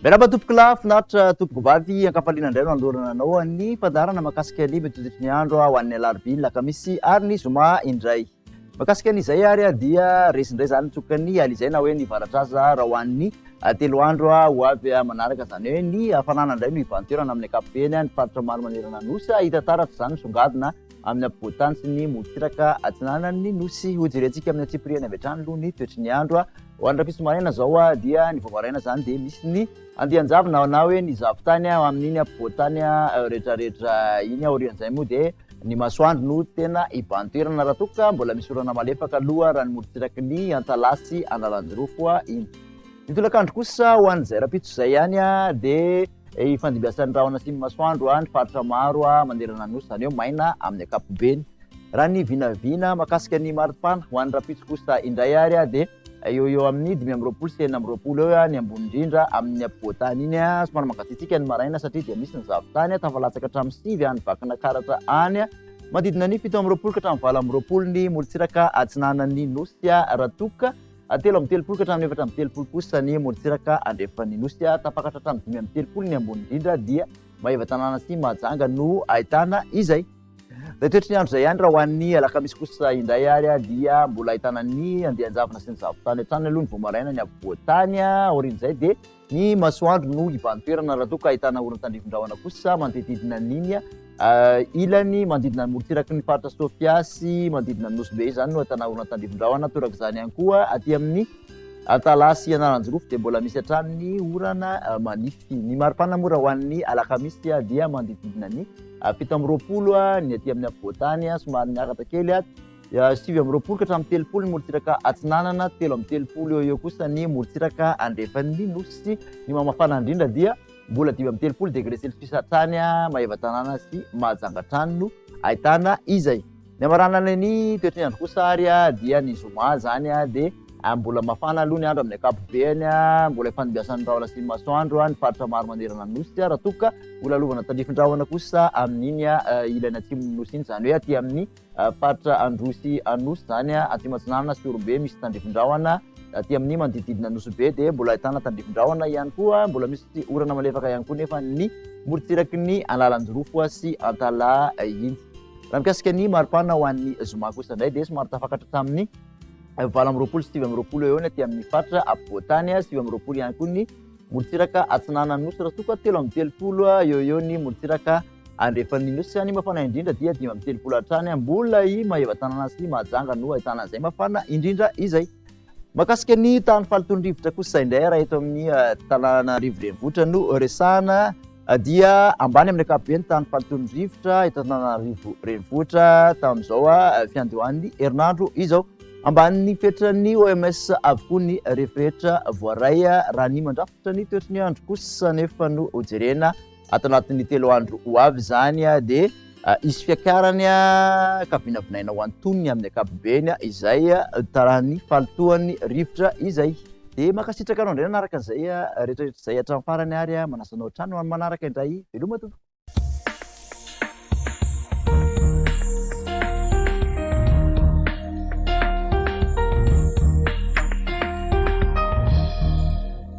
Miarahaba tompoko lafinaritra tompoko vavy ankafaliana indray no andorana anao ny fandarana mahakasika ny metoditry ny andro ho an'ny alarobia, ny lakamisy ary ny zoma indray. Mahakasika an'izay ary dia resindray zany tsokany alizay na hoe ny valatraza raha ho an'ny telo andro ho avy manaraka, zany hoe ny hafanana indray no ivantoerana amin'ny ankapobeny ny faritra maro manerana nosy hita taratra zany songadina amin'ny apovoan-tany sy ny morotsiraka atsinanan'ny nosy. Ho jerentsika amin'ny antsipiriana avy hatrany aloha ny toetry ny andro ho an'ny rahampitso maraina zao dia ny vovaraina zany dia misy ny andian-javona na hoe ny zavotany amin'iny apovoan-tany rehetrarehetra iny aorian'izay moa dia ny masoandro no tena ivantoerana raha toka mbola misy orana malefaka aloha raha ny morotsiraky ny antalasy analanjirofo iny. Ny tolakandro kosa ho an'izay rahampitso izay ihany dia ifandimbiasan'ny rahona sy ny masoandro ny faritra maro manerana nosy, zany hoe maina amin'ny ankapobeny. Raha ny vinavina mahakasika ny maripana ho an'ny rahampitso kosa indray ary dia eo amin'ny 5 sy 4 eo ny ambony indrindra amin'ny apovoan-tany iny somary mangatsiatsika ny maraina satria dia misy ny zavotany tafalatsaka hatramin'ny 7 any vakina karatra any manodidina ny 7 ka hatramin'ny 20 ny morotsiraka atsinanan'ny nosy raha toka 3 ka hatramin'ny 4 kosa ny morotsiraka andrefan'ny nosy tafakatra hatramin'ny 5 ny ambony indrindra dia maheva tanàna sy mahajanga no ahitana izay. Zay toetry ny andro zay ihany raha ho an'ny alakamisy kosa indray ary dia mbola ahitana ny andian-javona sy ny zavotany hatrany aloha ny vomaraina ny apovoan-tany aorian'izay dia ny masoandro no ivantoerana raha toka ahitana oron-tandrivindrahona kosa manodididina n'iny ilany manodidina ny morotsiraky ny faritra Sofia sy manodidina ny Nosy be izany no ahitana oron-tandrivindrahona. Toraka izany ihany koa aty amin'ny Antalasy Analanjirofo dia mbola misy hatrany ny orana manify. Ny maripana moa raha ho an'ny alakamisy dia manodididina ny 7 ny aty amin'ny apovoan-tany somary miakatra kely 7 ka hatramin'ny 30 ny morotsiraka atsinanana, 3 eo kosa ny morotsiraka andrefan'ny nosy. Ny mamafana indrindra dia mbola 30 degré celsius hatrany maheva tanàna sy mahajanga hatrany no ahitana izay. Ny amaranana ny toetry ny andro kosa ary dia ny zoma zany dia mbola mafana aloha ny andro amin'ny ankapobeny, mbola ifandimbiasan'ny rahona sy ny masoandro ny faritra maro manerana nosy raha toka olalovana tandrifin-drahona kosa amin'iny ilany atsimon'ny nosy iny, zany hoe aty amin'ny faritra Androsy anosy zany atsimo atsinanana sy Orombe misy tandrifin-drahona, aty amin'ny manodididina Nosy be dia mbola ahitana tandrifin-drahona ihany koa, mbola misy orana malefaka ihany koa nefa ny morotsiraky ny Analanjirofo sy Antala iny. Raha mikasika ny maripana ho an'ny zoma kosa indray dia somary tafakatra hatramin'ny 20 sy 20 eo ny aty amin'ny faritra apovoan-tany, 20 ihany koa ny morotsiraka atsinanan'ny nosy raha toka 3 eo ny morotsiraka andrefan'ny nosy. Ny mafana indrindra dia 5 hatrany, mbola maheva tanàna sy mahajanga no ahitana izay mafana indrindra izay. Mahakasika ny tany falitony-rivotra kosa indray raha eto amin'ny tanàna Rivo-Renivohitra no resahana dia ambany amin'ny ankapobeny tany falitony-rivotra eto Antananarivo Renivohitra tamin'izao fiandohan'ny herinandro izao. Ambanin'ny fetran'ny OMS avokoa ny referetra voaray raha ny mandrafitra ny toetry ny andro kosa nefa no jerena ato anatin'ny 3 andro ho avy zany dia isy fiakarany ka vinavinaina ho antonony amin'ny ankapobeny izay tarahan'ny falitohan'ny rivotra izay. Dia makasitraka anao indray nanaraka izay rehetrarehetra izay hatramin'ny farany ary manasanao trano amin'ny manaraka indray. Veloma tompoko.